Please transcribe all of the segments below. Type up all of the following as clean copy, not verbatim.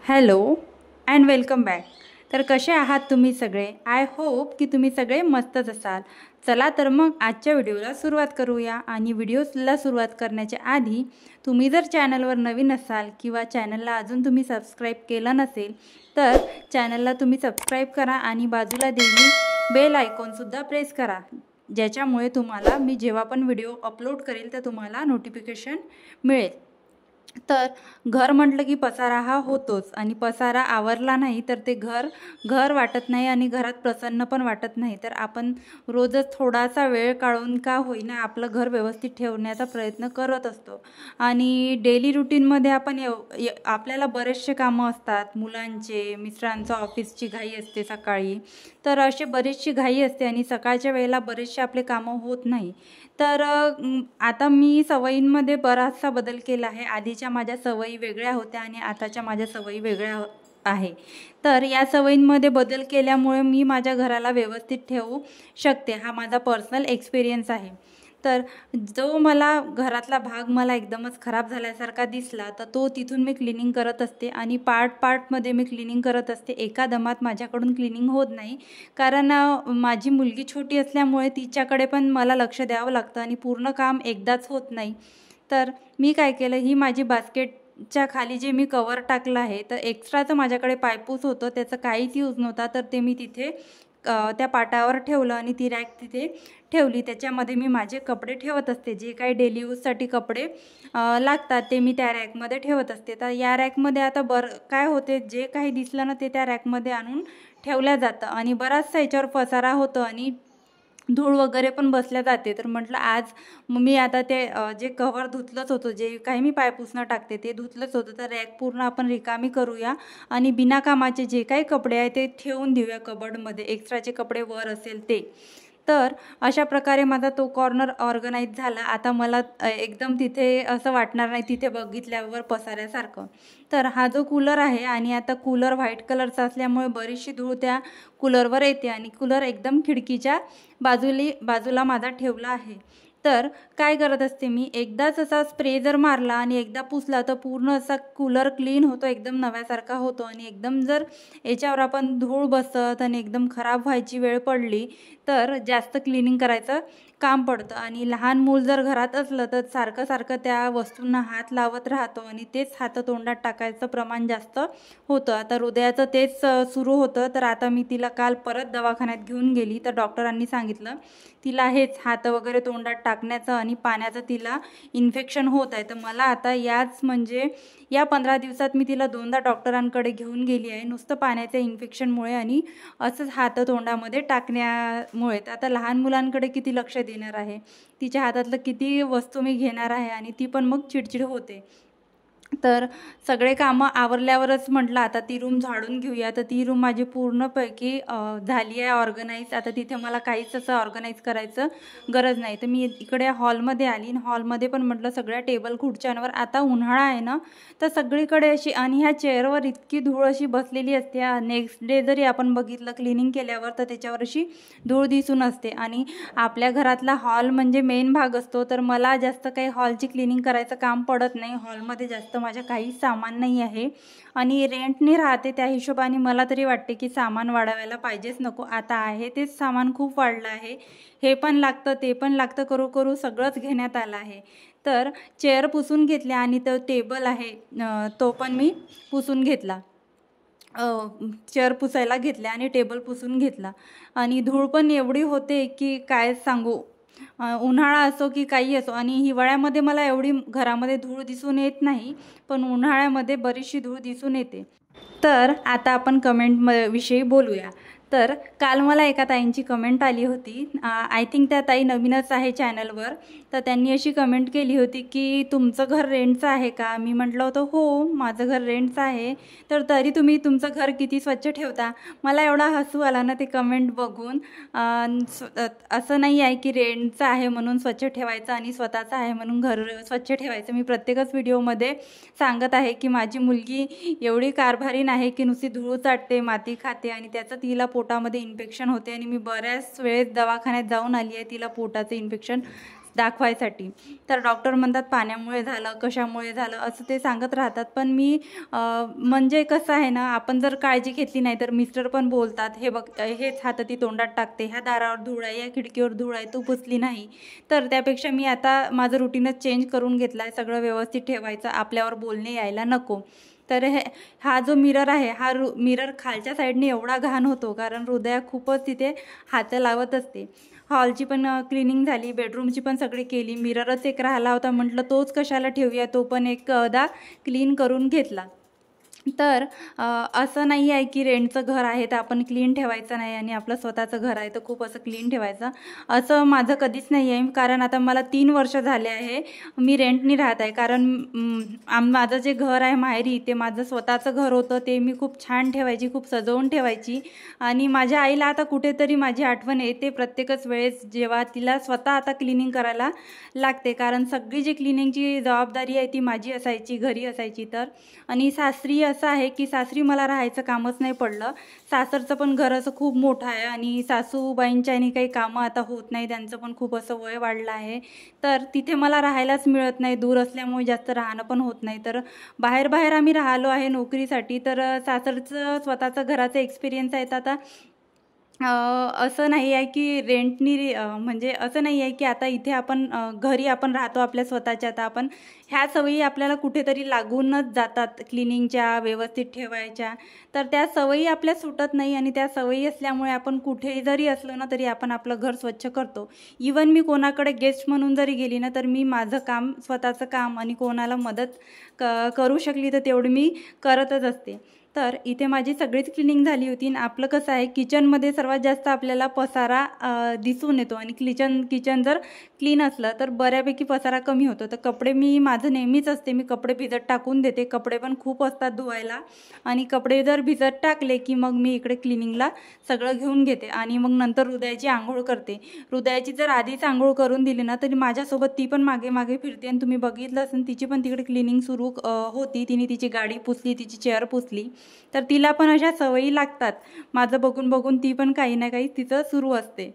Hello and welcome back. तर कसे आहात तुम्ही सगळे? आय होप की तुम्ही सगळे मस्तच असाल. चला तर मग आजच्या व्हिडिओला सुरुवात करूया. आणि व्हिडिओला सुरुवात करण्याच्या आधी तुम्ही जर चॅनलवर नवीन असाल किंवा चॅनलला अजून तुम्ही सबस्क्राईब केलं नसेल तर चॅनलला तुम्ही सबस्क्राईब करा आणि बाजूला दिलेली बेल आयकॉनसुद्धा प्रेस करा, ज्याच्यामुळे तुम्हाला मी जेव्हा पण व्हिडिओ अपलोड करेल तर तुम्हाला नोटिफिकेशन मिळेल. तर घर म्हटलं की पसारा हा होतोच आणि पसारा आवरला नाही तर ते घर घर वाटत नाही आणि घरात प्रसन्न पण वाटत नाही. तर आपण रोजच थोडासा वेळ काढून का होईना आपलं घर व्यवस्थित ठेवण्याचा प्रयत्न करत असतो. आणि डेली रुटीनमध्ये आपण आपल्याला बरेचसे कामं असतात, मुलांचे, मिस्टरांचं ऑफिसची घाई असते सकाळी, तर असे बरेचशी घाई असते आणि सकाळच्या वेळेला बरेचसे आपले कामं होत नाही. तर आता मी सवयींमध्ये बराचसा बदल केला आहे. आधीच्या माझ्या सवयी वेगळ्या होत्या आणि आताच्या माझ्या सवयी वेगळ्या आहे. तर या सवयींमध्ये बदल केल्यामुळे मी माझ्या घराला व्यवस्थित ठेवू शकते. हा माझा पर्सनल एक्सपिरियन्स आहे. तर जो मला घरातला भाग मला एकदमच खराब झाल्यासारखा दिसला तर तो तिथून मी क्लिनिंग करत असते आणि पार्टमध्ये मी क्लिनिंग करत असते. एका दमात माझ्याकडून क्लिनिंग होत नाही, कारण माझी मुलगी छोटी असल्यामुळे तिच्याकडे पण मला लक्ष द्यावं लागतं आणि पूर्ण काम एकदाच होत नाही. तर मी काय केलं, ही माझी बास्केटच्या खाली जे मी कवर टाकलं आहे, तर एक्स्ट्राचं माझ्याकडे पायपूस होतं, त्याचं काहीच यूज नव्हता, तर ते मी तिथे त्या पाटावर ठेवलं आणि ती रॅक तिथे ठेवली. त्याच्यामध्ये मी माझे कपडे ठेवत असते, जे काही डेली यूजसाठी कपडे लागतात ते मी त्या रॅकमध्ये ठेवत असते. तर या रॅकमध्ये आता काय होते, जे काही दिसलं ना ते त्या रॅकमध्ये आणून ठेवल्या जातं आणि बराचसा याच्यावर पसारा होतो आणि धूळ वगैरे पण बसल्या जाते. तर म्हटलं आज मी आता ते जे कव्हर धुतलंच होतं, जे काही मी पायपुसणं टाकते ते धुतलंच होतं, तर रॅक पूर्ण आपण रिकामी करूया आणि बिनाकामाचे जे काही कपडे आहे ते ठेवून देऊया कबर्डमध्ये, एक्स्ट्राचे कपडे वर असेल ते. तर अशा प्रकारे माझा तो कॉर्नर ऑर्गनाईज झाला. आता मला एकदम तिथे असं वाटणार नाही तिथे बघितल्यावर पसाऱ्यासारखं. तर हा जो कूलर आहे, आणि आता कूलर व्हाईट कलरचा असल्यामुळे बरीचशी धूळ त्या कूलरवर येते आणि कूलर एकदम खिडकीच्या बाजूला माझा ठेवला आहे. तर काय करत असते मी, एकदाच असा स्प्रे जर मारला आणि एकदा पुसला तर पूर्ण असा कूलर क्लीन होतो, एकदम नव्यासारखा होतो. आणि एकदम जर याच्यावर आपण धूळ बसत आणि एकदम खराब व्हायची वेळ पडली तर जास्त क्लिनिंग करायचं काम पडतं. आणि लहान मूल जर घरात असलं तर सारखं त्या वस्तूंना हात लावत राहतो आणि तेच हाततोंडात टाकायचं प्रमाण जास्त होतं. आता हृदयाचं तेच सुरू होतं. तर आता मी तिला काल परत दवाखान्यात घेऊन गेली, तर डॉक्टरांनी सांगितलं तिला हेच हात वगैरे तोंडात टाकण्याचं आणि पाण्याचं तिला इन्फेक्शन होत आहे. तर मला आता या 15 दिवसात मी तिला 2दा डॉक्टरांकडे घेऊन गेली आहे, नुसतं पाण्याच्या इन्फेक्शनमुळे आणि असंच हात तोंडामध्ये टाकण्यामुळे. आता लहान मुलांकडे किती लक्ष देणार आहे, तिच्या हातातलं किती वस्तू मी घेणार आहे आणि ती पण मग चिडचिड होते. तर सगळे कामं आवरल्यावरच म्हटलं आता ती रूम झाडून घेऊया. तर ती रूम माझी पूर्णपैकी झाली आहे ऑर्गनाईज. आता तिथे मला काहीच असं ऑर्गनाईज करायचं गरज नाही. तर मी इकडे हॉलमध्ये आली आणि हॉलमध्ये पण म्हटलं सगळ्या टेबल खुर्च्यांवर, आता उन्हाळा आहे ना तर सगळीकडे अशी, आणि ह्या चेअरवर इतकी धूळ अशी बसलेली असते. नेक्स्ट डे जरी आपण बघितलं क्लिनिंग केल्यावर तर त्याच्यावर अशी धूळ दिसून असते. आणि आपल्या घरातला हॉल म्हणजे मेन भाग असतो, तर मला जास्त काही हॉलची क्लिनिंग करायचं काम पडत नाही. हॉलमध्ये जास्त माझ्या काहीच सामान नाही आहे आणि रेंटने राहते, त्या हिशोबाने मला तरी वाटते की सामान वाढवायला पाहिजेच नको. आता आहे तेच सामान खूप वाढलं आहे, हे पण लागतं ते पण लागतं, करू सगळंच घेण्यात आलं आहे. तर चेअर पुसून घेतल्या आणि तो टेबल आहे तो पण मी पुसून घेतला. चेअर पुसायला घेतल्या आणि टेबल पुसून घेतला. आणि धूळ पण एवढी होते की काय सांगू, उन्हाळा असो की काही असो. आणि हिवाळ्यामध्ये मला एवढी घरामध्ये धूळ दिसून येत नाही, पण उन्हाळ्यामध्ये बरीचशी धूळ दिसून येते. तर आता आपण कमेंट विषयी बोलूया. तर काल मला एका ताईंची कमेंट आली होती, आय थिंक त्या ताई नवीनच आहे चॅनलवर. तर त्यांनी अशी कमेंट केली होती की तुमचं घर रेंटचं आहे का? मी म्हटलं होतं हो, माझं घर रेंटचं आहे. तर तरी तुम्ही तुमचं घर किती स्वच्छ ठेवता. मला एवढा हसू आला ना ते कमेंट बघून. असं नाही आहे की रेंटचं आहे म्हणून स्वच्छ ठेवायचं आणि स्वतःचं आहे म्हणून घर स्वच्छ ठेवायचं. मी प्रत्येकच व्हिडिओमध्ये सांगत आहे की माझी मुलगी एवढी कारभारी नाही की नुसती धूळ चाटते, माती खाते आणि त्याचं तिला पोटामध्ये इन्फेक्शन होते. आणि मी बऱ्याच वेळेस दवाखान्यात जाऊन आली आहे, तिला पोटाचं इन्फेक्शन दाखवायसाठी. तर डॉक्टर म्हणतात पाण्यामुळे झालं, कशामुळे झालं असं ते सांगत राहतात. पण मी म्हणजे कसं आहे ना, आपण जर काळजी घेतली नाही तर मिस्टर पण बोलतात, हे बघ हेच हात ती तोंडात टाकते, ह्या दारावर धूळ आहे, या खिडकीवर धूळ आहे, तू पुसली नाही. तर त्यापेक्षा मी आता माझं रुटीनच चेंज करून घेतला आहे, सगळं व्यवस्थित ठेवायचं, आपल्यावर बोलणे यायला नको. तर हा जो मिरर आहे, हा मिरर खालच्या साईडने एवढा घाण होतो कारण हृदया खूपच तिथे हात लावत असते. हॉलची पण क्लिनिंग झाली, बेडरूमची पण सगळी केली, मिररच एक राहिला होता, म्हटलं तोच कशाला ठेवूया, तो पण एकदा क्लीन करून घेतला. तर असं नाही आहे की रेंटचं घर आहे तर आपण क्लीन ठेवायचं नाही आणि आपलं स्वतःचं घर आहे तर खूप असं क्लीन ठेवायचं, असं माझं कधीच नाही आहे. कारण आता मला 3 वर्ष झाले आहे मी रेंटनी राहत आहे. कारण माझं जे घर आहे माहेरी ते माझं स्वतःचं घर होतं, ते मी खूप छान ठेवायची, खूप सजवून ठेवायची. आणि माझ्या आईला आता कुठेतरी माझी आठवण येते प्रत्येकच वेळेस जेव्हा तिला स्वतः आता क्लिनिंग करायला लागते. कारण सगळी जी क्लिनिंगची जबाबदारी आहे ती माझी असायची, घरी असायची. तर आणि सासरी असं आहे की सासरी मला राहायचं कामच नाही पडलं. सासरचं पण घर असं खूप मोठं आहे आणि सासूबाईंच्यानी काही कामं आता होत नाही, त्यांचं पण खूप असं वय वाढलं आहे. तर तिथे मला राहायलाच मिळत नाही, दूर असल्यामुळे जास्त राहणं पण होत नाही. तर बाहेर बाहेर आम्ही राहिलो आहे नोकरीसाठी. तर सासरचं स्वतःचं घराचं एक्सपिरियन्स आहेत. आता असं नाही आहे की रेंटनी म्हणजे असं नाही आहे की आता इथे आपण घरी आपण राहतो आपल्या स्वतःच्या, आता आपण ह्या सवयी आपल्याला कुठेतरी लागूनच जातात क्लिनिंगच्या, व्यवस्थित ठेवायच्या. तर त्या सवयी आपल्या सुटत नाही आणि त्या सवयी असल्यामुळे आपण कुठेही जरी असलो ना तरी आपण आपलं घर स्वच्छ करतो. इवन मी कोणाकडे गेस्ट म्हणून जरी गेली ना तर मी माझं काम, स्वतःचं काम आणि कोणाला मदत करू शकली तर तेवढी मी करतच असते. तर इथे माझी सगळीच क्लिनिंग झाली होती आणि आपलं कसं आहे किचनमध्ये सर्वात जास्त आपल्याला पसारा दिसून येतो आणि किचन जर क्लीन असलं तर बऱ्यापैकी पसारा कमी होतो. तर कपडे मी माझं नेहमीच असते, मी कपडे भिजत टाकून देते, कपडे पण खूप असतात धुवायला आणि कपडे जर भिजत टाकले की मग मी इकडे क्लिनिंगला सगळं घेऊन घेते आणि मग नंतर हृदयाची आंघोळ करते. हृदयाची जर आधीच आंघोळ करून दिली ना तरी माझ्यासोबत ती पण मागे मागे फिरते आणि तुम्ही बघितलं असेल तिची पण तिकडे क्लिनिंग सुरू होती, तिने तिची गाडी पुसली, तिची चेअर पुसली. तर तिला पण अशा सवयी लागतात, माझं बघून बघून ती पण काही ना काही तिचं सुरू असते.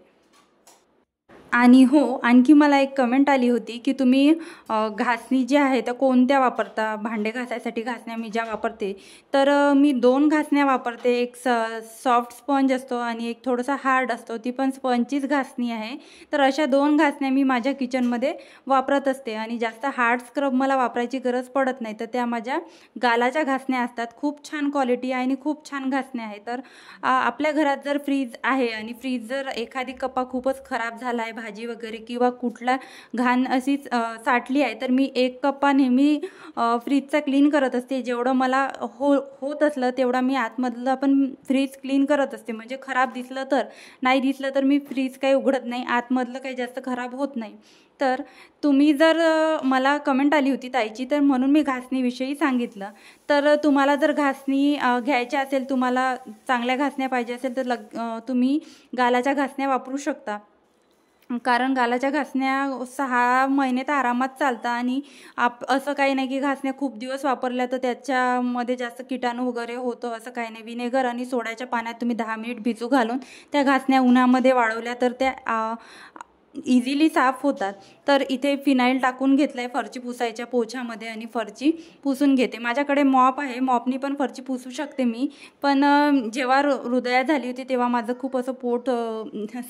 आणि हो, आणखी मला एक कमेंट आली होती की तुम्ही घासणी जी आहे त्या कोणत्या वापरता, भांडे घासायसाठी घासण्या मी ज्या वापरते. तर मी 2 घासण्या वापरते, एक सॉफ्ट स्पंज असतो आणि एक थोडासा हार्ड असतो, ती पण स्पंजचीच घासणी आहे. तर अशा 2 घासण्या मी माझ्या किचनमध्ये वापरत असते आणि जास्त हार्ड स्क्रब मला वापरायची गरज पडत नाही. तर त्या माझ्या गालाच्या घासण्या असतात, खूप छान क्वालिटी आहे आणि खूप छान घासण्या आहे. तर आपल्या घरात जर फ्रीज आहे आणि फ्रीज जर एखादी कप्पा खूपच खराब झाला आहे, भाजी वगैरे किंवा कुठला घाण अशीच साठली आहे, तर मी एक कप्पा नेहमी फ्रीजचा क्लीन करत असते. जेवढं मला होत असलं तेवढा मी आतमधलं पण फ्रीज क्लीन करत असते. म्हणजे खराब दिसलं तर, नाही दिसलं तर मी फ्रीज काही उघडत नाही, आतमधलं काही जास्त खराब होत नाही. तर तुम्ही जर मला कमेंट आली होती ताईची, तर म्हणून मी घासणीविषयी सांगितलं. तर तुम्हाला जर घासणी घ्यायची असेल, तुम्हाला चांगल्या घासण्या पाहिजे असेल तर तुम्ही गालाच्या घासण्या वापरू शकता. कारण गालाच्या घासण्या 6 महिने तर आरामात चालतात आणि असं काही नाही की घासण्या खूप दिवस वापरल्या तर त्याच्यामध्ये जास्त किटाणू वगैरे होतं, असं काही नाही. विनेगर आणि सोड्याच्या पाण्यात तुम्ही 10 मिनिट भिजू घालून त्या घासण्या उन्हामध्ये वाळवल्या तर त्या इझिली साफ होतात. तर इथे फिनाईल टाकून घेतलं आहे फरची पुसायच्या पोछ्यामध्ये आणि फरची पुसून घेते. माझ्याकडे मॉप आहे, मॉपनी पण फरची पुसू शकते मी. पण जेव्हा हृदया झाली होती तेव्हा माझं खूप असं पोट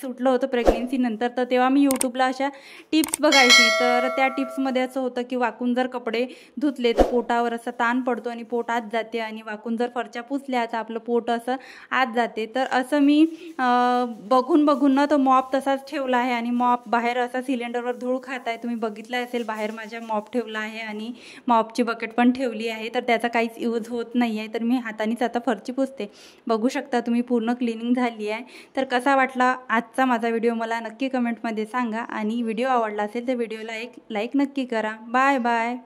सुटलं होतं प्रेग्नेन्सीनंतर. तर तेव्हा मी यूट्यूबला अशा टिप्स बघायची. तर त्या टिप्समध्ये असं होतं की वाकून जर कपडे धुतले तर पोटावर असा ताण पडतो आणि पोट आत जाते आणि वाकून जर फरच्या पुसल्या तर आपलं पोट असं आत जाते. तर असं मी बघून ना तो मॉप तसाच ठेवला आहे आणि मॉप बाहेर असा सिलेंडरवर धूळ खात आहे, तुम्ही बघितलं असेल. बाहेर माझ्या मॉप ठेवला आहे आणि मॉपची बकेट पण ठेवली आहे. तर त्याचा काहीच यूज होत नाही आहे. तर मी हातानेच आता फरची पुसते. बघू शकता तुम्ही पूर्ण क्लिनिंग झाली आहे. तर कसा वाटला आजचा माझा व्हिडिओ मला नक्की कमेंटमध्ये सांगा आणि व्हिडिओ आवडला असेल तर व्हिडिओला एक लाईक नक्की करा. Bye bye.